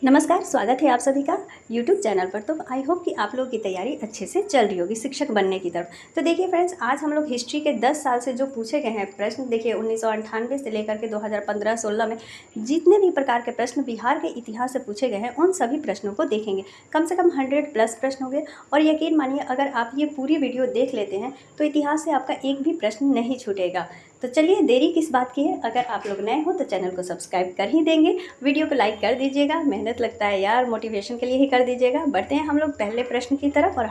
नमस्कार, स्वागत है आप सभी का YouTube चैनल पर। तो आई होप कि आप लोगों की तैयारी अच्छे से चल रही होगी शिक्षक बनने की तरफ। तो देखिए फ्रेंड्स, आज हम लोग हिस्ट्री के 10 साल से जो पूछे गए हैं प्रश्न, देखिए 1998 से लेकर के 2015-16 में जितने भी प्रकार के प्रश्न बिहार के इतिहास से पूछे गए हैं उन सभी प्रश्नों को देखेंगे। कम से कम 100+ प्रश्न होंगे और यकीन मानिए अगर आप ये पूरी वीडियो देख लेते हैं तो इतिहास से आपका एक भी प्रश्न नहीं छूटेगा। तो चलिए देरी किस बात की है, अगर आप लोग नए हो तो चैनल को सब्सक्राइब कर ही देंगे, वीडियो को लाइक कर दीजिएगा, मेहनत लगता है यार, मोटिवेशन के लिए ही कर दीजिएगा। बढ़ते हैं हम लोग पहले प्रश्न की तरफ। और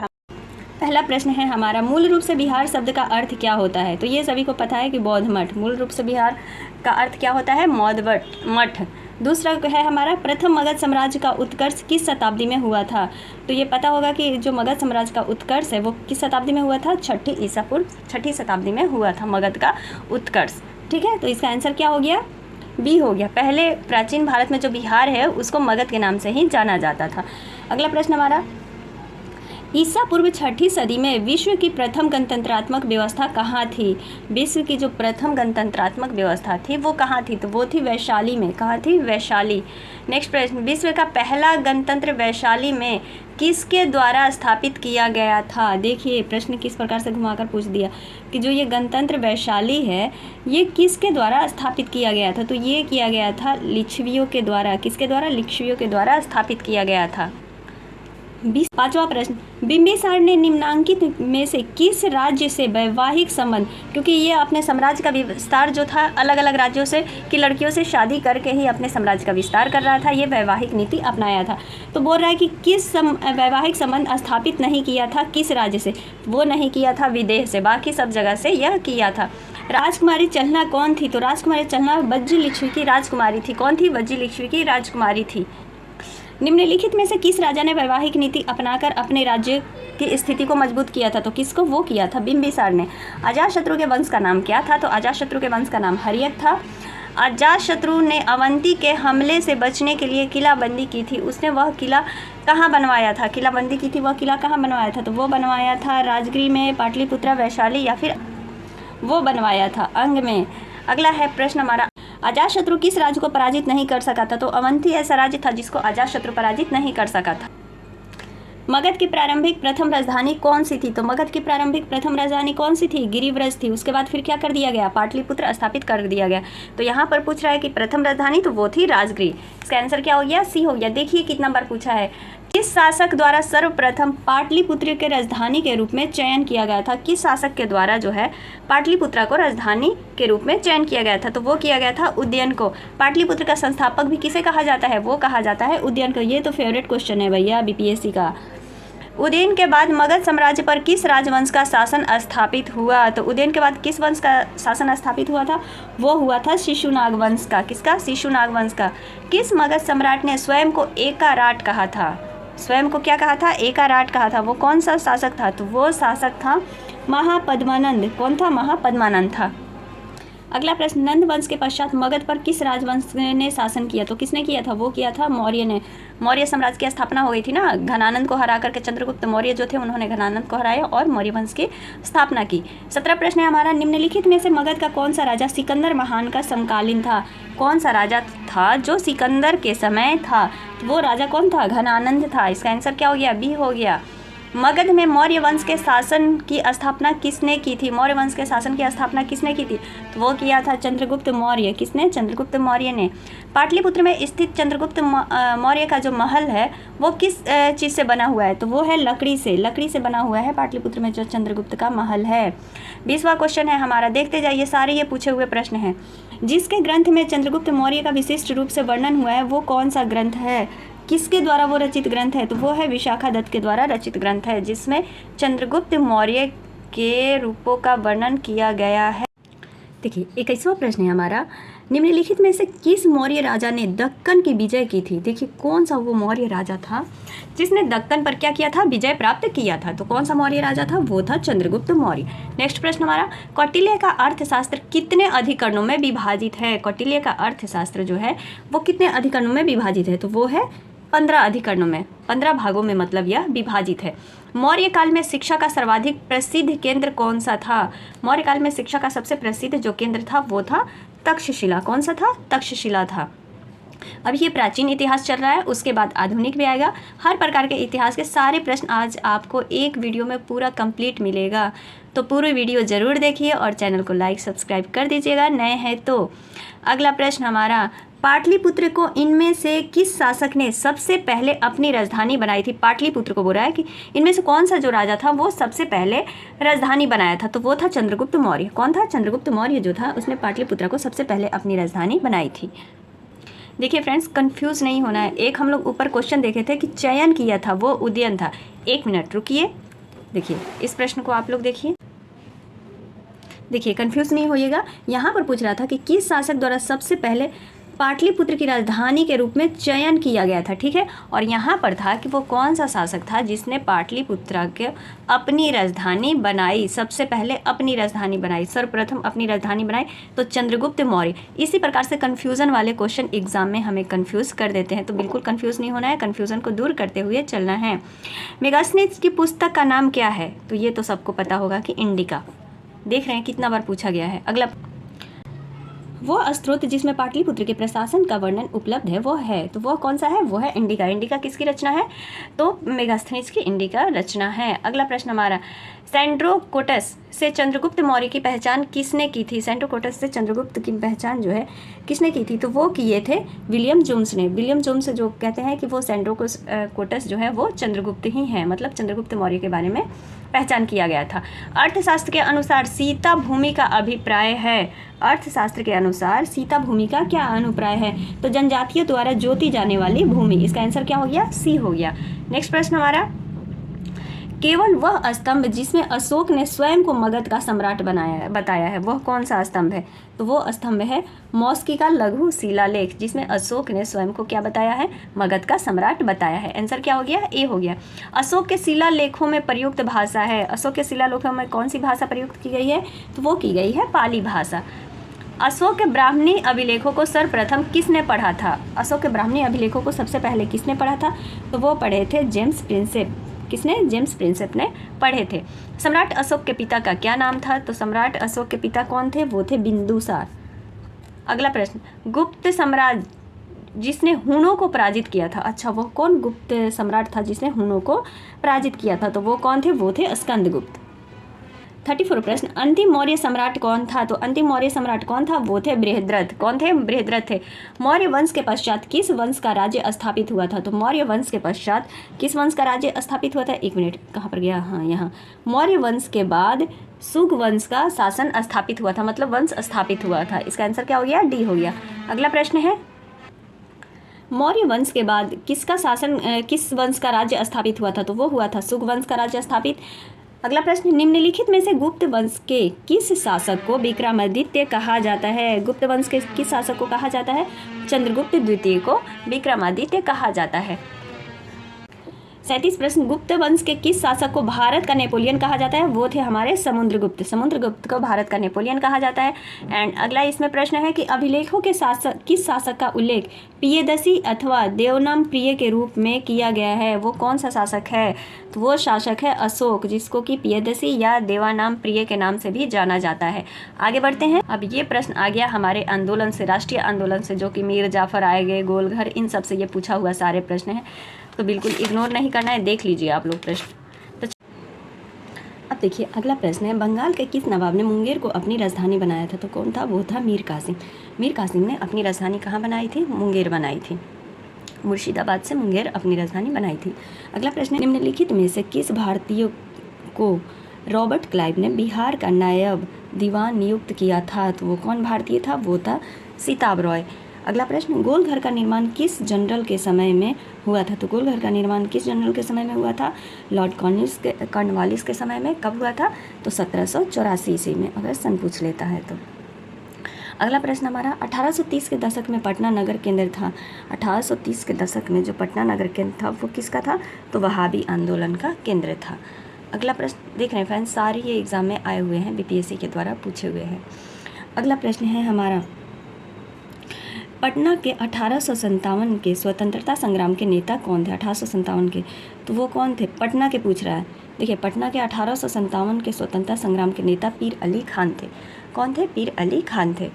पहला प्रश्न है हमारा, मूल रूप से बिहार शब्द का अर्थ क्या होता है? तो ये सभी को पता है कि बौद्ध मठ। मूल रूप से बिहार का अर्थ क्या होता है? बौद्ध मठ। दूसरा है हमारा, प्रथम मगध साम्राज्य का उत्कर्ष किस शताब्दी में हुआ था? तो ये पता होगा कि जो मगध साम्राज्य का उत्कर्ष है वो किस शताब्दी में हुआ था? 6ठी ईसा पूर्व 6ठी शताब्दी में हुआ था मगध का उत्कर्ष। ठीक है, तो इसका आंसर क्या हो गया? बी हो गया। पहले प्राचीन भारत में जो बिहार है उसको मगध के नाम से ही जाना जाता था। अगला प्रश्न हमारा, ईसा पूर्व 6ठी सदी में विश्व की प्रथम गणतंत्रात्मक व्यवस्था कहाँ थी? विश्व की जो प्रथम गणतंत्रात्मक व्यवस्था थी वो कहाँ थी? तो वो थी वैशाली में। कहाँ थी? वैशाली। नेक्स्ट प्रश्न, विश्व का पहला गणतंत्र वैशाली में किसके द्वारा स्थापित किया गया था? देखिए प्रश्न किस प्रकार से घुमाकर पूछ दिया कि जो ये गणतंत्र वैशाली है ये किसके द्वारा स्थापित किया गया था? तो ये किया गया था लिच्छवियों के द्वारा। किसके द्वारा? लिच्छवियों के द्वारा स्थापित किया गया था। 5वां प्रश्न, बिंबिसार ने निम्नांकित में से किस राज्य से वैवाहिक संबंध, क्योंकि ये अपने साम्राज्य का विस्तार जो था अलग अलग राज्यों से की लड़कियों से शादी करके ही अपने साम्राज्य का विस्तार कर रहा था, ये वैवाहिक नीति अपनाया था। तो बोल रहा है कि किस वैवाहिक संबंध स्थापित नहीं किया था, किस राज्य से? वो नहीं किया था विदेह से, बाकी सब जगह से यह किया था। राजकुमारी चलना कौन थी? तो राजकुमारी चलना वज्जी लिच्छवी की राजकुमारी थी। कौन थी? वज्जी लिच्छवी की राजकुमारी थी। निम्नलिखित में से किस राजा ने वैवाहिक नीति अपनाकर अपने राज्य की स्थिति को मजबूत किया था? तो किसको? वो किया था बिंबिसार ने। अजातशत्रु के वंश का नाम क्या था? तो अजातशत्रु के वंश का नाम हर्यक था। अजातशत्रु ने अवंती के हमले से बचने के लिए किलाबंदी की थी। उसने वह किला कहाँ बनवाया था? किलाबंदी की थी, वह किला कहाँ बनवाया था? तो वो बनवाया था राजगृह में, पाटलिपुत्रा, वैशाली, या फिर वो बनवाया था अंग में। अगला है प्रश्न हमारा, अजातशत्रु किस राज्य को पराजित नहीं कर सका था? तो अवंती ऐसा राज्य था जिसको अजातशत्रु पराजित नहीं कर सका था। मगध की प्रारंभिक प्रथम राजधानी कौन सी थी? तो मगध की प्रारंभिक प्रथम राजधानी कौन सी थी? गिरिव्रज थी। उसके बाद फिर क्या कर दिया गया? पाटलिपुत्र स्थापित कर दिया गया। तो यहाँ पर पूछ रहा है कि प्रथम राजधानी, तो वो थी राजगृह। इसका आंसर क्या हो गया? सी हो गया। देखिए कितना बार पूछा है, किस शासक द्वारा सर्वप्रथम पाटलिपुत्र के राजधानी के रूप में चयन किया गया था? किस शासक के द्वारा जो है पाटलिपुत्र को राजधानी के रूप में चयन किया गया था? तो वो किया गया था उदयन को। पाटलिपुत्र का संस्थापक भी किसे कहा जाता है? वो कहा जाता है उदयन को। ये तो फेवरेट क्वेश्चन है भैया बीपीएससी का। उदयन के बाद मगध साम्राज्य पर किस राजवंश का शासन स्थापित हुआ? तो उदयन के बाद किस वंश का शासन स्थापित हुआ था? वो हुआ था शिशुनाग वंश का। किसका? शिशुनाग वंश का। किस मगध सम्राट ने स्वयं को एकाराट कहा था? स्वयं को क्या कहा था? एकाराट कहा था। वो कौन सा शासक था? तो वो शासक था महापद्मानंद। कौन था? महापद्मानंद था। अगला प्रश्न, नंद वंश के पश्चात मगध पर किस राजवंश ने शासन किया? तो किसने किया था? वो किया था मौर्य ने। मौर्य साम्राज्य की स्थापना हो गई थी ना, घनानंद को हरा करके चंद्रगुप्त मौर्य जो थे उन्होंने घनानंद को हराया और मौर्य वंश की स्थापना की। 17 प्रश्न है हमारा, निम्नलिखित में से मगध का कौन सा राजा सिकंदर महान का समकालीन था? कौन सा राजा था जो सिकंदर के समय था? वो राजा कौन था? घनानंद था। इसका आंसर क्या हो गया? बी हो गया। मगध में मौर्य वंश के शासन की स्थापना किसने की थी? मौर्य वंश के शासन की स्थापना किसने की थी? तो वो किया था चंद्रगुप्त मौर्य। किसने? चंद्रगुप्त मौर्य ने। पाटलिपुत्र में स्थित चंद्रगुप्त मौर्य का जो महल है वो किस चीज़ से बना हुआ है? तो वो है लकड़ी से। लकड़ी से बना हुआ है पाटलिपुत्र में जो चंद्रगुप्त का महल है। 20वां क्वेश्चन है हमारा, देखते जाइए, सारे ये पूछे हुए प्रश्न हैं। जिसके ग्रंथ में चंद्रगुप्त मौर्य का विशिष्ट रूप से वर्णन हुआ है वो कौन सा ग्रंथ है? किसके द्वारा वो रचित ग्रंथ है? तो वो है विशाखादत्त के द्वारा रचित ग्रंथ है जिसमें चंद्रगुप्त मौर्य के रूपों का वर्णन किया गया है। देखिए 21वां प्रश्न है हमारा, निम्नलिखित में से किस मौर्य राजा ने दक्कन की विजय की थी? देखिए कौन सा वो मौर्य राजा था जिसने दक्कन पर क्या किया था? विजय प्राप्त किया था। तो कौन सा मौर्य राजा था? वो था चंद्रगुप्त मौर्य। नेक्स्ट प्रश्न हमारा, कौटिल्य का अर्थशास्त्र कितने अधिकरणों में विभाजित है? कौटिल्य का अर्थशास्त्र जो है वो कितने अधिकरणों में विभाजित है? तो वो है 15 अधिकरणों में, 15 भागों में मतलब यह विभाजित है। मौर्य काल में शिक्षा का सर्वाधिक प्रसिद्ध केंद्र कौन सा था? मौर्य काल में शिक्षा का सबसे प्रसिद्ध जो केंद्र था वो था तक्षशिला। कौन सा था? तक्षशिला था। अब ये प्राचीन इतिहास चल रहा है, उसके बाद आधुनिक भी आएगा। हर प्रकार के इतिहास के सारे प्रश्न आज आपको एक वीडियो में पूरा कंप्लीट मिलेगा। तो पूरी वीडियो ज़रूर देखिए और चैनल को लाइक सब्सक्राइब कर दीजिएगा नए हैं तो। अगला प्रश्न हमारा, पाटलिपुत्र को इनमें से किस शासक ने सबसे पहले अपनी राजधानी बनाई थी? पाटलिपुत्र को बोल रहा है कि इनमें से कौन सा जो राजा था वो सबसे पहले राजधानी बनाया था? तो वो था चंद्रगुप्त मौर्य। कौन था? चंद्रगुप्त मौर्य जो था उसने पाटलिपुत्र को सबसे पहले अपनी राजधानी बनाई थी। देखिए फ्रेंड्स, कंफ्यूज नहीं होना है। एक हम लोग ऊपर क्वेश्चन देखे थे कि चयन किया था वो उदयन था। एक मिनट रुकिए, देखिए इस प्रश्न को आप लोग देखिए, कंफ्यूज नहीं होइएगा। यहाँ पर पूछ रहा था कि किस शासक द्वारा सबसे पहले पाटलिपुत्र की राजधानी के रूप में चयन किया गया था, ठीक है। और यहाँ पर था कि वो कौन सा शासक था जिसने पाटलिपुत्र के अपनी राजधानी बनाई, सबसे पहले अपनी राजधानी बनाई, सर्वप्रथम अपनी राजधानी बनाई, तो चंद्रगुप्त मौर्य। इसी प्रकार से कन्फ्यूज़न वाले क्वेश्चन एग्जाम में हमें कन्फ्यूज़ कर देते हैं, तो बिल्कुल कन्फ्यूज़ नहीं होना है, कन्फ्यूज़न को दूर करते हुए चलना है। मेगास्थनीज की पुस्तक का नाम क्या है? तो ये तो सबको पता होगा कि इंडिका। देख रहे हैं कितना बार पूछा गया है। अगला, वो स्रोत जिसमें पाटलिपुत्र के प्रशासन का वर्णन उपलब्ध है वो है, तो वो कौन सा है? वो है इंडिका। इंडिका किसकी रचना है? तो मेगास्थनीज की इंडिका रचना है। अगला प्रश्न हमारा, सेंड्रोकोटस से चंद्रगुप्त मौर्य की पहचान किसने की थी? सेंड्रोकोटस से चंद्रगुप्त की पहचान जो है किसने की थी? तो वो किए थे विलियम जोम्स ने। विलियम जोम्स जो कहते हैं कि वो सेंड्रोकोटस जो है वो चंद्रगुप्त ही हैं, मतलब चंद्रगुप्त मौर्य के बारे में पहचान किया गया था। अर्थशास्त्र के अनुसार सीता भूमि का अभिप्राय है। अर्थशास्त्र के अनुसार सीता भूमि का क्या अभिप्राय है? तो जनजातियों द्वारा जोती जाने वाली भूमि। इसका आंसर क्या हो गया? सी हो गया। नेक्स्ट प्रश्न हमारा, केवल वह स्तंभ जिसमें अशोक ने स्वयं को मगध का सम्राट बताया है, वह कौन सा स्तंभ है? तो वो स्तंभ है मौशिकी का लघु शिलालेख, जिसमें अशोक ने स्वयं को क्या बताया है? मगध का सम्राट बताया है। आंसर क्या हो गया? ए हो गया। अशोक के शिलालेखों में प्रयुक्त भाषा है। अशोक के शिलालेखों में कौन सी भाषा प्रयुक्त की गई है? तो वो की गई है पाली भाषा। अशोक के ब्राह्मणी अभिलेखों को सर्वप्रथम किसने पढ़ा था? अशोक के ब्राह्मणी अभिलेखों को सबसे पहले किसने पढ़ा था? तो वो पढ़े थे जेम्स प्रिंसेप। किसने? जेम्स प्रिंसेप ने पढ़े थे। सम्राट अशोक के पिता का क्या नाम था? तो सम्राट अशोक के पिता कौन थे? वो थे बिंदुसार। अगला प्रश्न, गुप्त सम्राट जिसने हुनों को पराजित किया था। अच्छा, वो कौन गुप्त सम्राट था जिसने हुनों को पराजित किया था? तो वो कौन थे? वो थे स्कंदगुप्त। 34 प्रश्न, अंतिम मौर्य सम्राट कौन था? तो अंतिम मौर्य सम्राट कौन था? वो थे बृहद्रथ। कौन थे? बृहद्रथ थे। मौर्य वंश के पश्चात किस वंश का राज्य स्थापित हुआ था? तो मौर्य वंश के पश्चात किस वंश का राज्य स्थापित हुआ था? एक मिनट, कहाँ पर गया? हाँ, यहाँ। मौर्य वंश के बाद शुंग वंश का शासन स्थापित हुआ था, मतलब वंश स्थापित हुआ था। इसका आंसर क्या हो गया? डी हो गया। अगला प्रश्न है, मौर्य वंश के बाद किसका शासन, किस वंश का राज्य स्थापित हुआ था? तो वो हुआ था शुंग वंश का राज्य स्थापित। अगला प्रश्न, निम्नलिखित में से गुप्त वंश के किस शासक को विक्रमादित्य कहा जाता है? गुप्त वंश के किस शासक को कहा जाता है? चंद्रगुप्त द्वितीय को विक्रमादित्य कहा जाता है। 37 प्रश्न, गुप्त वंश के किस शासक को भारत का नेपोलियन कहा जाता है? वो थे हमारे समुद्रगुप्त। समुद्रगुप्त को भारत का नेपोलियन कहा जाता है। एंड अगला इसमें प्रश्न है कि अभिलेखों के शासक किस शासक का उल्लेख प्रियदसी अथवा देवनाम प्रिय के रूप में किया गया है? वो कौन सा शासक है? तो वो शासक है अशोक, जिसको कि प्रियदसी या देवानाम प्रिय के नाम से भी जाना जाता है। आगे बढ़ते हैं। अब ये प्रश्न आ गया हमारे आंदोलन से, राष्ट्रीय आंदोलन से, जो कि मीर जाफर आए गए, गोलघर, इन सब से ये पूछा हुआ सारे प्रश्न हैं, तो बिल्कुल इग्नोर नहीं करना है, देख लीजिए आप लोग प्रश्न। तो अब देखिए अगला प्रश्न है, बंगाल के किस नवाब ने मुंगेर को अपनी राजधानी बनाया था? तो कौन था? वो था मीर कासिम। मीर कासिम ने अपनी राजधानी कहाँ बनाई थी? मुंगेर बनाई थी। मुर्शिदाबाद से मुंगेर अपनी राजधानी बनाई थी। अगला प्रश्न, निम्नलिखित में से किस भारतीय को रॉबर्ट क्लाइव ने बिहार का नायब दीवान नियुक्त किया था? तो वो कौन भारतीय था? वो था सीताब रॉय। अगला प्रश्न, गोलघर का निर्माण किस जनरल के समय में हुआ था? तो गोलघर का निर्माण किस जनरल के समय में हुआ था? लॉर्ड कॉर्नवालिस के समय में। कब हुआ था? तो 1784 ईस्वी में, अगर सन पूछ लेता है तो। अगला प्रश्न हमारा, 1830 के दशक में पटना नगर केंद्र था। 1830 के दशक में जो पटना नगर केंद्र था वो किसका था? तो वहाबी आंदोलन का केंद्र था। अगला प्रश्न देख रहे हैं फ्रेंड्स, सारे ये एग्जाम में आए हुए हैं, बीपीएससी के द्वारा पूछे हुए हैं। अगला प्रश्न है हमारा, पटना के 1857 के स्वतंत्रता संग्राम के नेता कौन थे? 1857 के, तो वो कौन थे? पटना के पूछ रहा है। देखिए, पटना के 1857 के स्वतंत्रता संग्राम के नेता पीर अली खान थे। कौन थे? पीर अली खान थे।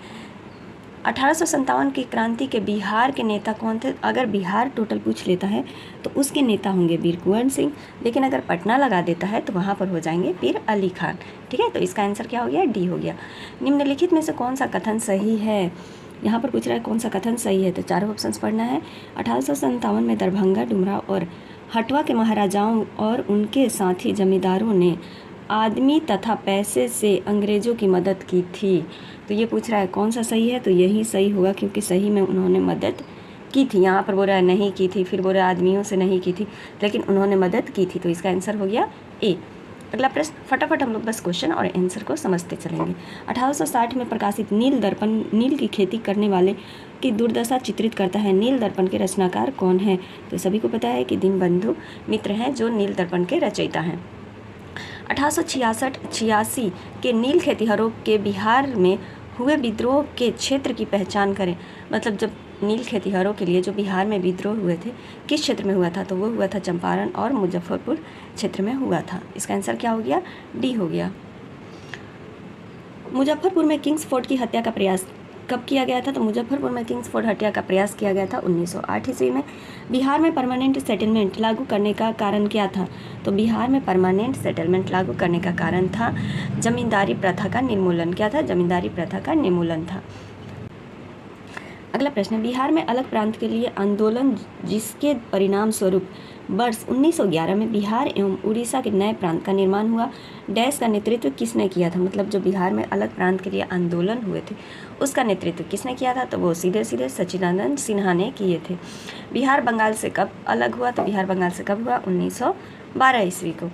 1857 की क्रांति के बिहार के नेता कौन थे? अगर बिहार टोटल पूछ लेता है तो उसके नेता होंगे वीर कुंवर सिंह, लेकिन अगर पटना लगा देता है तो वहाँ पर हो जाएंगे पीर अली खान। ठीक है, तो इसका आंसर क्या हो गया? डी हो गया। निम्नलिखित में से कौन सा कथन सही है? यहाँ पर पूछ रहा है कौन सा कथन सही है, तो चारों ऑप्शंस पढ़ना है। 1857 में दरभंगा, डुमराव और हटवा के महाराजाओं और उनके साथी जमींदारों ने आदमी तथा पैसे से अंग्रेज़ों की मदद की थी। तो ये पूछ रहा है कौन सा सही है, तो यही सही होगा क्योंकि सही में उन्होंने मदद की थी। यहाँ पर बोल रहा है नहीं की थी, फिर बोल रहा है आदमियों से नहीं की थी, लेकिन उन्होंने मदद की थी, तो इसका आंसर हो गया ए। अगला प्रश्न, फटाफट हम लोग बस क्वेश्चन और आंसर को समझते चलेंगे। 1860 में प्रकाशित नील दर्पण नील की खेती करने वाले की दुर्दशा चित्रित करता है। नील दर्पण के रचनाकार कौन है? तो सभी को पता है कि दीनबंधु मित्र हैं जो नील दर्पण के रचयिता हैं। 1866-86 के नील खेतिहरों के बिहार में हुए विद्रोह के क्षेत्र की पहचान करें। मतलब जब नील खेतिहरों के लिए जो बिहार में विद्रोह हुए थे, किस क्षेत्र में हुआ था? तो वो हुआ था चंपारण और मुजफ्फरपुर क्षेत्र में हुआ था। इसका आंसर क्या हो गया? डी हो गया। मुजफ्फरपुर में किंग्स फोर्ट की हत्या का प्रयास कब किया गया था? तो मुजफ्फरपुर में किंग्स फोर्ट हत्या का प्रयास किया गया था 1908 ईस्वी में। बिहार में परमानेंट सेटलमेंट लागू करने का कारण क्या था? तो बिहार में परमानेंट सेटलमेंट लागू करने का कारण था जमींदारी प्रथा का निर्मूलन। क्या था? जमींदारी प्रथा का निर्मूलन था। अगला प्रश्न है, बिहार में अलग प्रांत के लिए आंदोलन जिसके परिणाम स्वरूप वर्ष 1911 में बिहार एवं उड़ीसा के नए प्रांत का निर्माण हुआ, डैश का नेतृत्व किसने किया था? मतलब जो बिहार में अलग प्रांत के लिए आंदोलन हुए थे उसका नेतृत्व किसने किया था? तो वो सीधे सीधे सच्चिदानंद सिन्हा ने किए थे। बिहार बंगाल से कब अलग हुआ? तो बिहार बंगाल से कब हुआ? 1912 ईस्वी को।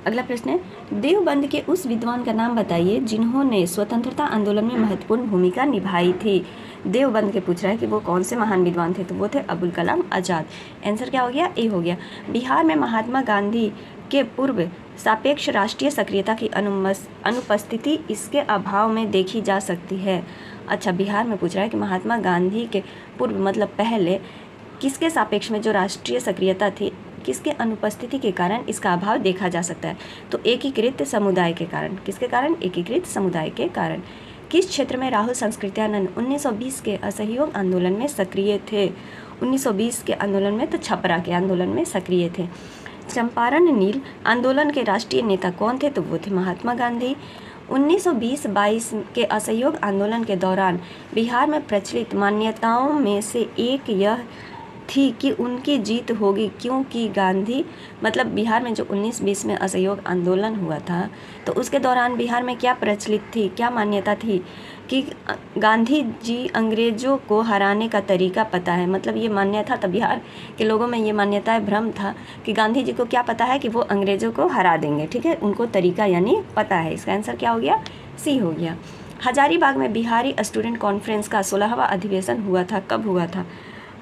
अगला प्रश्न है, देवबंद के उस विद्वान का नाम बताइए जिन्होंने स्वतंत्रता आंदोलन में महत्वपूर्ण भूमिका निभाई थी। देवबंद के पूछ रहा है कि वो कौन से महान विद्वान थे? तो वो थे अबुल कलाम आज़ाद। आंसर क्या हो गया? ए हो गया। बिहार में महात्मा गांधी के पूर्व सापेक्ष राष्ट्रीय सक्रियता की अनुपस्थिति इसके अभाव में देखी जा सकती है। अच्छा, बिहार में पूछ रहा है कि महात्मा गांधी के पूर्व मतलब पहले किसके सापेक्ष में जो राष्ट्रीय सक्रियता थी, किसके अनुपस्थिति के कारण इसका अभाव देखा जा सकता है? तो एकीकृत समुदाय के कारण। किसके कारण? एकीकृत समुदाय के कारण। किस क्षेत्र में राहुल संस्कृत्यानंद 1920 के असहयोग आंदोलन में सक्रिय थे? 1920 के आंदोलन में तो छपरा के आंदोलन में सक्रिय थे। चंपारण नील आंदोलन के राष्ट्रीय नेता कौन थे? तो वो थे महात्मा गांधी। 1920-22 के असहयोग आंदोलन के दौरान बिहार में प्रचलित मान्यताओं में से एक यह थी कि उनकी जीत होगी, क्योंकि गांधी मतलब बिहार में जो 1920 में असहयोग आंदोलन हुआ था तो उसके दौरान बिहार में क्या प्रचलित थी, क्या मान्यता थी कि गांधी जी अंग्रेज़ों को हराने का तरीका पता है। मतलब ये मान्यता था, बिहार के लोगों में ये मान्यता भ्रम था कि गांधी जी को क्या पता है कि वो अंग्रेज़ों को हरा देंगे। ठीक है, उनको तरीका यानी पता है। इसका आंसर क्या हो गया? सी हो गया। हजारीबाग में बिहारी स्टूडेंट कॉन्फ्रेंस का 16वां अधिवेशन हुआ था, कब हुआ था?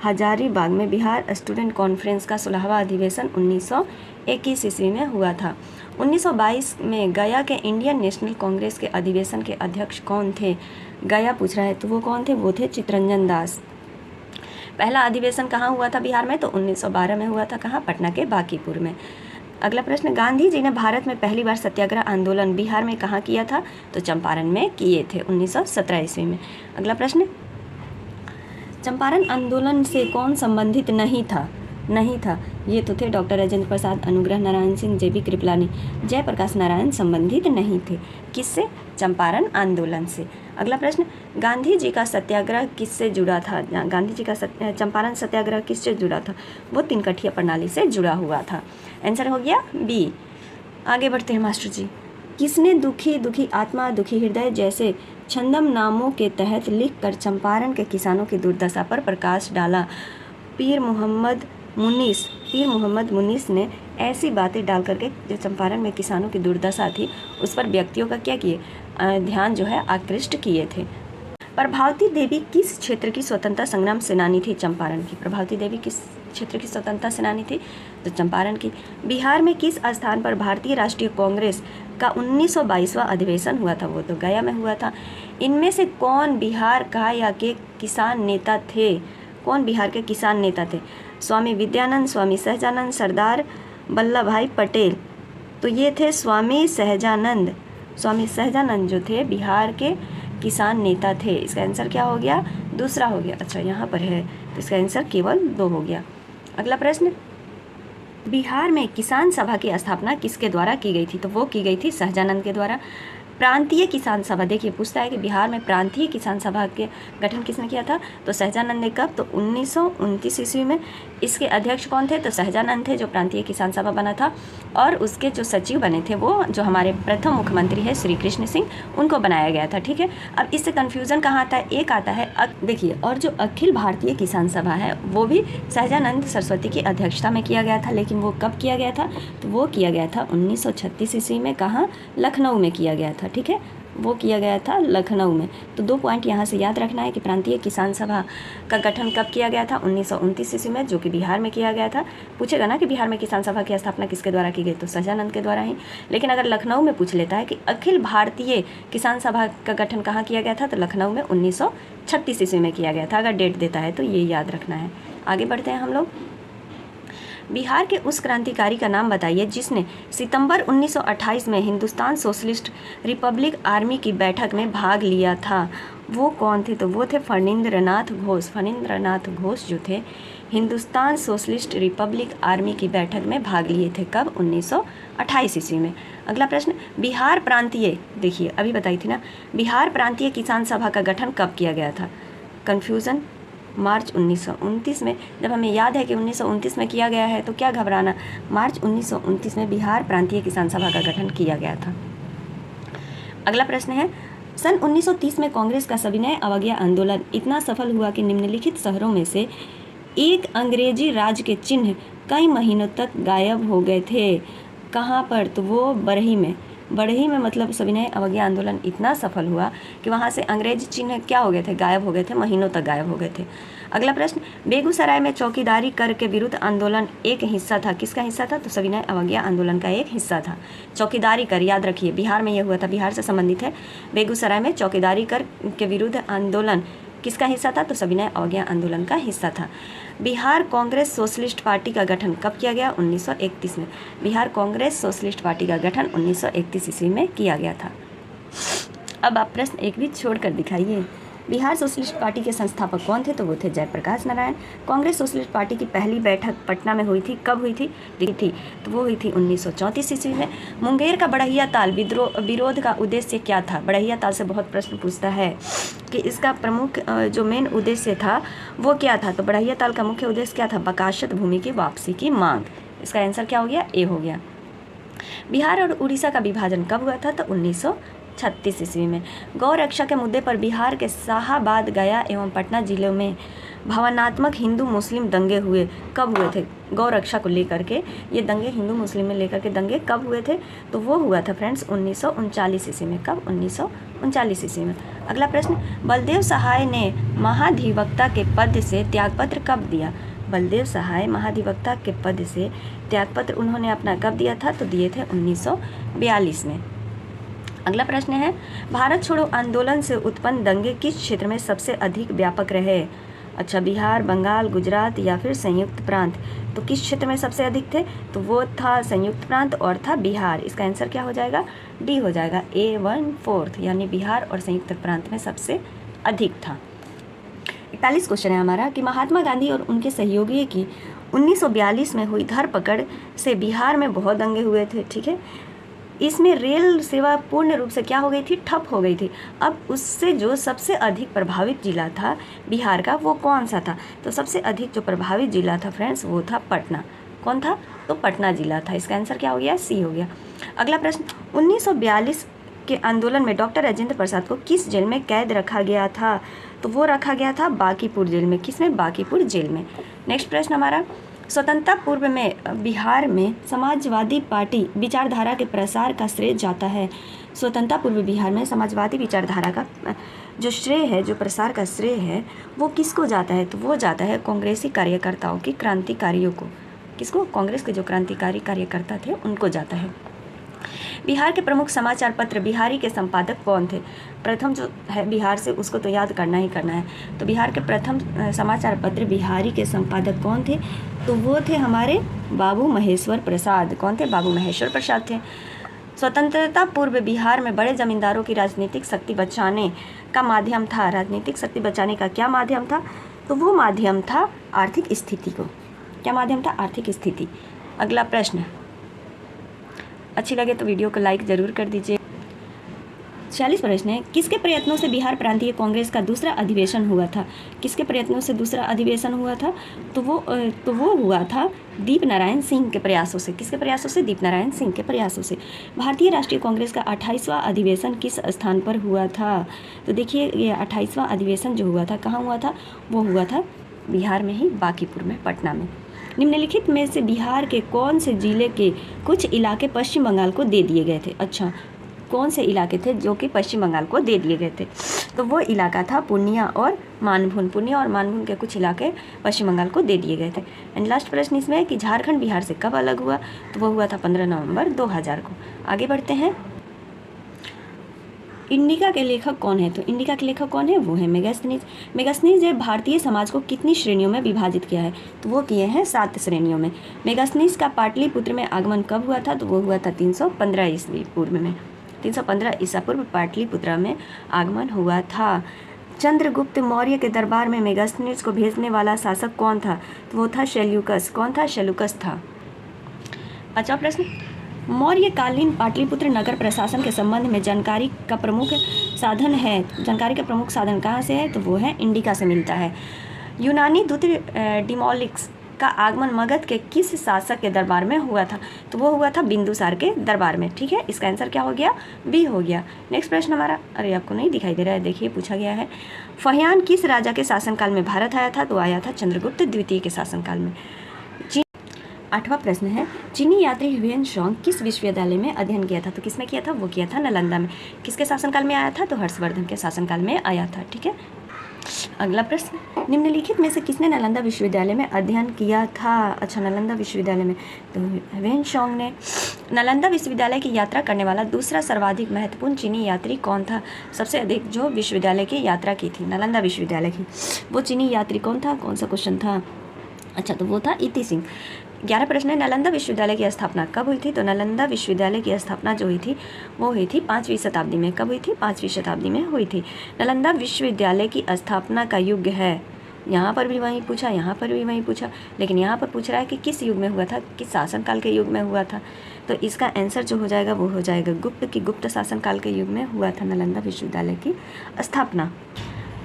हजारीबाग में बिहार स्टूडेंट कॉन्फ्रेंस का 16वां अधिवेशन 1921 ईस्वी में हुआ था। 1922 में गया के इंडियन नेशनल कांग्रेस के अधिवेशन के अध्यक्ष कौन थे? गया पूछ रहा है, तो वो कौन थे? वो थे चित्तरंजन दास। पहला अधिवेशन कहाँ हुआ था बिहार में? तो 1912 में हुआ था। कहाँ? पटना के बांकीपुर में। अगला प्रश्न, गांधी जी ने भारत में पहली बार सत्याग्रह आंदोलन बिहार में कहाँ किया था? तो चंपारण में किए थे 1917 ईस्वी में। अगला प्रश्न, चंपारण आंदोलन से कौन संबंधित नहीं था? ये तो थे डॉक्टर राजेंद्र प्रसाद, अनुग्रह नारायण सिंह, जेबी कृपलानी, जयप्रकाश नारायण संबंधित नहीं थे। किससे? चंपारण आंदोलन से। अगला प्रश्न, गांधी जी का सत्याग्रह किससे जुड़ा था? गांधी जी का चंपारण सत्याग्रह किससे जुड़ा था? वो तिनकठिया प्रणाली से जुड़ा हुआ था। आंसर हो गया बी। आगे बढ़ते हैं मास्टर जी। किसने दुखी आत्मा दुखी हृदय जैसे छंदम नामों के तहत लिखकर चंपारण के किसानों की दुर्दशा पर प्रकाश डाला? पीर मोहम्मद मुनीस ने ऐसी बातें डाल करके जो चंपारण में किसानों की दुर्दशा थी उस पर व्यक्तियों का क्या किए? ध्यान जो है आकृष्ट किए थे। प्रभावती देवी किस क्षेत्र की स्वतंत्रता संग्राम सेनानी थी? चंपारण की। प्रभावती देवी किस क्षेत्र की स्वतंत्रता सेनानी थी? तो चंपारण की। बिहार में किस स्थान पर भारतीय राष्ट्रीय कांग्रेस का 1922वां अधिवेशन हुआ था? वो तो गया में हुआ था। इनमें से कौन बिहार का या के किसान नेता थे? कौन बिहार के किसान नेता थे? स्वामी विद्यानंद, स्वामी सहजानंद, सरदार वल्लभ भाई पटेल। तो ये थे स्वामी सहजानंद जो थे बिहार के किसान नेता थे? इसका आंसर क्या हो गया? दूसरा हो गया। अच्छा यहाँ पर है तो इसका आंसर केवल 2 हो गया। अगला प्रश्न, बिहार में किसान सभा की स्थापना किसके द्वारा की गई थी? तो वो की गई थी सहजानंद के द्वारा। प्रांतीय किसान सभा, देखिए पूछता है कि बिहार में प्रांतीय किसान सभा के गठन किसने किया था? तो सहजानंद ने। कब? तो 1929 ईस्वी में। इसके अध्यक्ष कौन थे? तो सहजानंद थे जो प्रांतीय किसान सभा बना था, और उसके जो सचिव बने थे वो जो हमारे प्रथम मुख्यमंत्री है श्री कृष्ण सिंह, उनको बनाया गया था। ठीक है, अब इससे कन्फ्यूज़न कहाँ आता है? एक आता है देखिए, और जो अखिल भारतीय किसान सभा है वो भी सहजानंद सरस्वती की अध्यक्षता में किया गया था, लेकिन वो कब किया गया था? तो वो किया गया था 1936 ईस्वी में। कहाँ? लखनऊ में किया गया था। ठीक है, वो किया गया था लखनऊ में। तो 2 पॉइंट यहाँ से याद रखना है कि प्रांतीय किसान सभा का गठन कब किया गया था? 1929 ईस्वी में, जो कि बिहार में किया गया था। पूछेगा ना कि बिहार में किसान सभा की स्थापना किसके द्वारा की गई? तो सहजानंद के द्वारा ही। लेकिन अगर लखनऊ में पूछ लेता है कि अखिल भारतीय किसान सभा का गठन कहाँ किया गया था, तो लखनऊ में 1936 ईस्वी में किया गया था। अगर डेट देता है तो ये याद रखना है। आगे बढ़ते हैं हम लोग। बिहार के उस क्रांतिकारी का नाम बताइए जिसने सितंबर 1928 में हिंदुस्तान सोशलिस्ट रिपब्लिक आर्मी की बैठक में भाग लिया था। वो कौन थे? तो वो थे फणींद्रनाथ घोष। फणींद्रनाथ घोष जो थे हिंदुस्तान सोशलिस्ट रिपब्लिक आर्मी की बैठक में भाग लिए थे। कब? 1928 ईस्वी में। अगला प्रश्न, बिहार प्रांतीय, देखिए अभी बताई थी ना, बिहार प्रांतीय किसान सभा का गठन कब किया गया था? कन्फ्यूज़न, मार्च 1929 में। जब हमें याद है कि 1929 में किया गया है तो क्या घबराना, मार्च 1929 में बिहार प्रांतीय किसान सभा का गठन किया गया था। अगला प्रश्न है, सन 1930 में कांग्रेस का सविनय अवज्ञा आंदोलन इतना सफल हुआ कि निम्नलिखित शहरों में से एक अंग्रेजी राज के चिन्ह कई महीनों तक गायब हो गए थे। कहाँ पर? तो वो बरही में। बरही में मतलब सविनय अवज्ञा आंदोलन इतना सफल हुआ कि वहाँ से अंग्रेज चिन्ह क्या हो गए थे? गायब हो गए थे, महीनों तक गायब हो गए थे। अगला प्रश्न, बेगूसराय में चौकीदारी कर के विरुद्ध आंदोलन एक हिस्सा था। किसका हिस्सा था? तो सविनय अवज्ञा आंदोलन का एक हिस्सा था। चौकीदारी कर, याद रखिए बिहार में यह हुआ था, बिहार से संबंधित है। बेगूसराय में चौकीदारी कर के विरुद्ध आंदोलन किसका हिस्सा था? तो सविनय अवज्ञा आंदोलन का हिस्सा था। बिहार कांग्रेस सोशलिस्ट पार्टी का गठन कब किया गया? 1931 में। बिहार कांग्रेस सोशलिस्ट पार्टी का गठन 1931 ईस्वी में किया गया था। अब आप प्रश्न एक भी छोड़कर दिखाइए। बिहार सोशलिस्ट पार्टी के संस्थापक कौन थे? तो वो थे जयप्रकाश नारायण। कांग्रेस सोशलिस्ट पार्टी की पहली बैठक पटना में हुई थी। कब हुई थी? तो वो हुई थी 1934 ईस्वी में। मुंगेर का बढ़ैया ताल विरोध का उद्देश्य क्या था? बढ़ैया ताल से बहुत प्रश्न पूछता है कि इसका प्रमुख जो मेन उद्देश्य था वो क्या था? तो बढ़ैया ताल का मुख्य उद्देश्य क्या था? बकाशत भूमि की वापसी की मांग। इसका आंसर क्या हो गया? ए हो गया। बिहार और उड़ीसा का विभाजन कब हुआ था? तो 1936 ईस्वी में। गौ रक्षा के मुद्दे पर बिहार के शाहाबाद, गया एवं पटना जिलों में भावनात्मक हिंदू मुस्लिम दंगे हुए। कब हुए थे? गौ रक्षा को लेकर के ये दंगे, हिंदू मुस्लिम में लेकर के दंगे कब हुए थे? तो वो हुआ था फ्रेंड्स 1939 ईस्वी में। कब? 1939 ईस्वी में। अगला प्रश्न, बलदेव सहाय ने महाधिवक्ता के पद से त्यागपत्र कब दिया? बलदेव सहाय महाधिवक्ता के पद से त्यागपत्र उन्होंने अपना कब दिया था? तो दिए थे 1942 में। अगला प्रश्न है, भारत छोड़ो आंदोलन से उत्पन्न दंगे किस क्षेत्र में सबसे अधिक व्यापक रहे? अच्छा, बिहार, बंगाल, गुजरात या फिर संयुक्त प्रांत? तो किस क्षेत्र में सबसे अधिक थे? तो वो था संयुक्त प्रांत और था बिहार। इसका आंसर क्या हो जाएगा? डी हो जाएगा, A1/4, यानी बिहार और संयुक्त प्रांत में सबसे अधिक था। 41 क्वेश्चन है हमारा कि महात्मा गांधी और उनके सहयोगी की 1942 में हुई धरपकड़ से बिहार में बहुत दंगे हुए थे। ठीक है, इसमें रेल सेवा पूर्ण रूप से क्या हो गई थी? ठप हो गई थी। अब उससे जो सबसे अधिक प्रभावित जिला था बिहार का वो कौन सा था? तो सबसे अधिक जो प्रभावित जिला था फ्रेंड्स वो था पटना। कौन था? तो पटना जिला था। इसका आंसर क्या हो गया? सी हो गया। अगला प्रश्न, 1942 के आंदोलन में डॉक्टर राजेंद्र प्रसाद को किस जेल में कैद रखा गया था? तो वो रखा गया था बांकीपुर जेल में। किसमें? बांकीपुर जेल में। नेक्स्ट प्रश्न हमारा, स्वतंत्रता पूर्व में बिहार में समाजवादी पार्टी विचारधारा के प्रसार का श्रेय जाता है। स्वतंत्रता पूर्व बिहार में समाजवादी विचारधारा का जो श्रेय है, जो प्रसार का श्रेय है वो किसको जाता है? तो वो जाता है कांग्रेसी कार्यकर्ताओं की, क्रांतिकारियों को। किसको? कांग्रेस के जो क्रांतिकारी कार्यकर्ता थे उनको जाता है। बिहार के प्रमुख समाचार पत्र बिहारी के संपादक कौन थे? प्रथम जो है बिहार से उसको तो याद करना ही करना है। तो बिहार के प्रथम समाचार पत्र बिहारी के संपादक कौन थे? तो वो थे हमारे बाबू महेश्वर प्रसाद। कौन थे? बाबू महेश्वर प्रसाद थे। स्वतंत्रता पूर्व बिहार में बड़े जमींदारों की राजनीतिक शक्ति बचाने का माध्यम था? राजनीतिक शक्ति बचाने का क्या माध्यम था? तो वो माध्यम था आर्थिक स्थिति को। क्या माध्यम था? आर्थिक स्थिति। अगला प्रश्न, अच्छी लगे तो वीडियो को लाइक ज़रूर कर दीजिए। 40 प्रश्न है, किसके प्रयत्नों से बिहार प्रांतीय कांग्रेस का दूसरा अधिवेशन हुआ था? किसके प्रयत्नों से दूसरा अधिवेशन हुआ था? तो वो हुआ था दीप नारायण सिंह के प्रयासों से। किसके प्रयासों से? दीप नारायण सिंह के प्रयासों से। भारतीय राष्ट्रीय कांग्रेस का 28वां अधिवेशन किस स्थान पर हुआ था? तो देखिए, ये 28वां अधिवेशन जो हुआ था कहाँ हुआ था? वो हुआ था बिहार में ही, बांकीपुर में, पटना में। निम्नलिखित में से बिहार के कौन से जिले के कुछ इलाके पश्चिम बंगाल को दे दिए गए थे? अच्छा, कौन से इलाके थे जो कि पश्चिम बंगाल को दे दिए गए थे? तो वो इलाका था पूर्णिया और मानभून। पूर्णिया और मानभून के कुछ इलाके पश्चिम बंगाल को दे दिए गए थे। एंड लास्ट प्रश्न इसमें है कि झारखंड बिहार से कब अलग हुआ? तो वो हुआ था 15 नवंबर 2000 को। आगे बढ़ते हैं। इंडिका के लेखक कौन है? तो इंडिका के लेखक कौन है? वो है मेगास्थनीज। मेगास्थनीज ने भारतीय समाज को कितनी श्रेणियों में विभाजित किया है? तो वो किए हैं 7 श्रेणियों में। मेगास्थनीज का पाटलिपुत्र में आगमन कब हुआ था? तो वो हुआ था 315 ईस्वी पूर्व में। 315 ईसा पूर्व पाटलिपुत्र में आगमन हुआ था। चंद्रगुप्त मौर्य के दरबार में मेगास्थनीज को भेजने वाला शासक कौन था? तो वो था शेल्यूकस। कौन था? शेल्यूकस था। अच्छा प्रश्न, मौर्यकालीन पाटलिपुत्र नगर प्रशासन के संबंध में जानकारी का प्रमुख साधन है। जानकारी का प्रमुख साधन कहाँ से है? तो वो है इंडिका से मिलता है। यूनानी दूत डिमोलिक्स का आगमन मगध के किस शासक के दरबार में हुआ था? तो वो हुआ था बिंदुसार के दरबार में। ठीक है, इसका आंसर क्या हो गया? बी हो गया। नेक्स्ट प्रश्न हमारा, अरे आपको नहीं दिखाई दे रहा है, देखिए पूछा गया है, फहियान किस राजा के शासनकाल में भारत आया था? तो आया था चंद्रगुप्त द्वितीय के शासनकाल में। 8वां प्रश्न है, चीनी यात्री ह्वेनसांग किस विश्वविद्यालय में अध्ययन किया था? तो किसमें किया था? वो किया था नालंदा में। किसके शासनकाल में आया था? तो हर्षवर्धन के शासनकाल में आया था। ठीक है, अगला प्रश्न, निम्नलिखित में से किसने नालंदा विश्वविद्यालय में अध्ययन किया था? अच्छा, नालंदा विश्वविद्यालय में तो ह्वेनसांग ने। नालंदा विश्वविद्यालय की यात्रा करने वाला दूसरा सर्वाधिक महत्वपूर्ण चीनी यात्री कौन था? सबसे अधिक जो विश्वविद्यालय की यात्रा की थी, नालंदा विश्वविद्यालय की, वो चीनी यात्री कौन था? कौन सा क्वेश्चन था? अच्छा, तो वो था इति सिंह। 11 प्रश्न है, नालंदा विश्वविद्यालय की स्थापना कब हुई थी? तो नालंदा विश्वविद्यालय की स्थापना जो हुई थी वो हुई थी 5वीं शताब्दी में। कब हुई थी? 5वीं शताब्दी में हुई थी। नालंदा विश्वविद्यालय की स्थापना का युग है, यहाँ पर भी वहीं पूछा, यहाँ पर भी वहीं पूछा, लेकिन यहाँ पर पूछ रहा है कि किस युग में हुआ था, किस शासनकाल के युग में हुआ था। तो इसका आंसर जो हो जाएगा वो हो जाएगा गुप्त की गुप्त शासनकाल के युग में हुआ था नालंदा विश्वविद्यालय की स्थापना।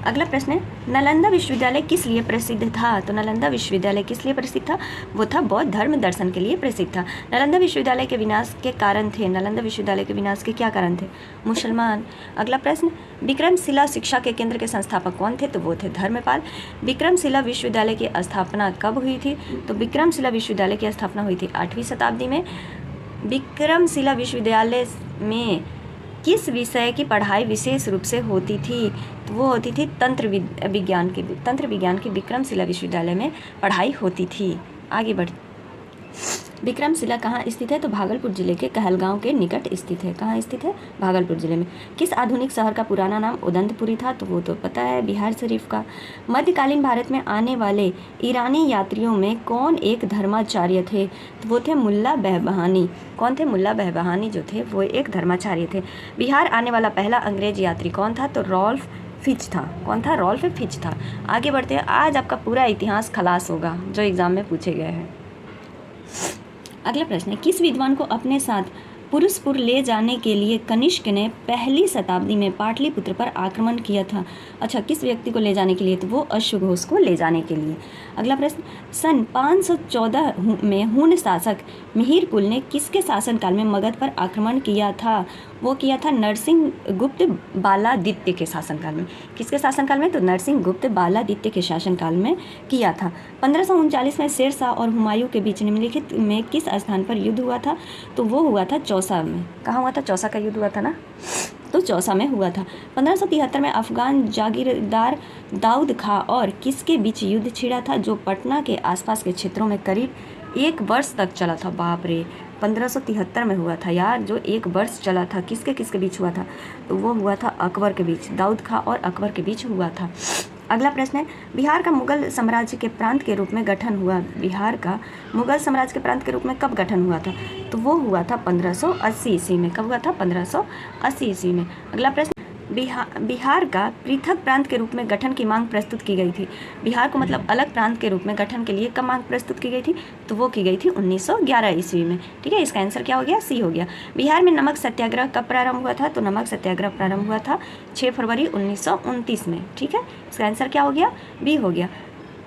अगला प्रश्न है, नालंदा विश्वविद्यालय किस लिए प्रसिद्ध था? तो नालंदा विश्वविद्यालय किस लिए प्रसिद्ध था? वो था बौद्ध धर्म दर्शन के लिए प्रसिद्ध था। नालंदा विश्वविद्यालय के विनाश के कारण थे, नालंदा विश्वविद्यालय के विनाश के क्या कारण थे? मुसलमान। अगला प्रश्न, विक्रमशिला शिक्षा के केंद्र के संस्थापक कौन थे? तो वो थे धर्मपाल। विक्रमशिला विश्वविद्यालय की स्थापना कब हुई थी? तो विक्रमशिला विश्वविद्यालय की स्थापना हुई थी 8वीं शताब्दी में। विक्रमशिला विश्वविद्यालय में किस विषय की पढ़ाई विशेष रूप से होती थी? तो वो होती थी तंत्र विज्ञान की विक्रमशिला विश्वविद्यालय में पढ़ाई होती थी। आगे बढ़, विक्रमशिला कहाँ स्थित है? तो भागलपुर जिले के कहलगांव के निकट स्थित है। कहाँ स्थित है? भागलपुर जिले में। किस आधुनिक शहर का पुराना नाम उदंतपुरी था? तो वो तो पता है, बिहार शरीफ का। मध्यकालीन भारत में आने वाले ईरानी यात्रियों में कौन एक धर्माचार्य थे? तो वो थे मुल्ला बहबहानी। कौन थे? मुल्ला बहबहानी जो थे वो एक धर्माचार्य थे। बिहार आने वाला पहला अंग्रेज यात्री कौन था? तो रॉल्फ फिच था। कौन था? रॉल्फ फिच था। आगे बढ़ते हैं, आज आपका पूरा इतिहास खलास होगा जो एग्जाम में पूछे गए हैं। अगला प्रश्न है, किस विद्वान को अपने साथ पुरुषपुर ले जाने के लिए कनिष्क ने पहली शताब्दी में पाटलिपुत्र पर आक्रमण किया था? अच्छा, किस व्यक्ति को ले जाने के लिए? तो वो अश्वघोष को ले जाने के लिए। अगला प्रश्न, सन 514 में हुन शासक मिहिरकुल ने किसके शासनकाल में मगध पर आक्रमण किया था? वो किया था नरसिंह गुप्त बालादित्य के शासनकाल में। किसके शासनकाल में? तो नरसिंह गुप्त बालादित्य के शासनकाल में किया था। 1539 में शेर शाह और हुमायूं के बीच निम्नलिखित में किस स्थान पर युद्ध हुआ था? तो वो हुआ था चौसा में। कहाँ हुआ था? चौसा का युद्ध हुआ था ना, तो चौसा में हुआ था। 1573 में अफगान जागीरदार दाऊद खां और किसके बीच युद्ध छिड़ा था, जो पटना के आसपास के क्षेत्रों में करीब 1 वर्ष तक चला था? बाप रे, 1573 में हुआ था यार, जो 1 वर्ष चला था। किसके किसके बीच हुआ था? तो वो हुआ था अकबर के बीच, दाऊद खां और अकबर के बीच हुआ था। अगला प्रश्न है, बिहार का मुगल साम्राज्य के प्रांत के रूप में गठन हुआ। बिहार का मुगल साम्राज्य के प्रांत के रूप में कब गठन हुआ था? तो वो हुआ था 1580 ईस्वी में। कब हुआ था? 1580 ईस्वी में। अगला प्रश्न, बिहार का पृथक प्रांत के रूप में गठन की मांग प्रस्तुत की गई थी। बिहार को मतलब अलग प्रांत के रूप में गठन के लिए कब मांग प्रस्तुत की गई थी? तो वो की गई थी 1911 ईस्वी में। ठीक है, इसका आंसर क्या हो गया? सी हो गया। बिहार में नमक सत्याग्रह कब प्रारंभ हुआ था? तो नमक सत्याग्रह प्रारंभ हुआ था 6 फरवरी 1929 में। ठीक है, इसका आंसर क्या हो गया? बी हो गया।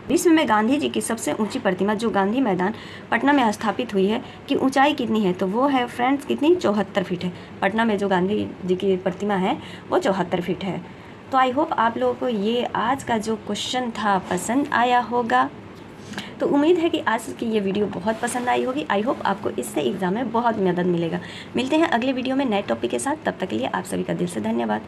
विश्व में गांधी जी की सबसे ऊंची प्रतिमा जो गांधी मैदान पटना में स्थापित हुई है की ऊंचाई कितनी है? तो वो है फ्रेंड्स कितनी? 74 फीट है। पटना में जो गांधी जी की प्रतिमा है वो 74 फीट है। तो आई होप आप लोगों को ये आज का जो क्वेश्चन था पसंद आया होगा। तो उम्मीद है कि आज की ये वीडियो बहुत पसंद आई होगी। आई होप आपको इससे एग्जाम में बहुत मदद मिलेगा। मिलते हैं अगले वीडियो में नए टॉपिक के साथ। तब तक के लिए आप सभी का दिल से धन्यवाद।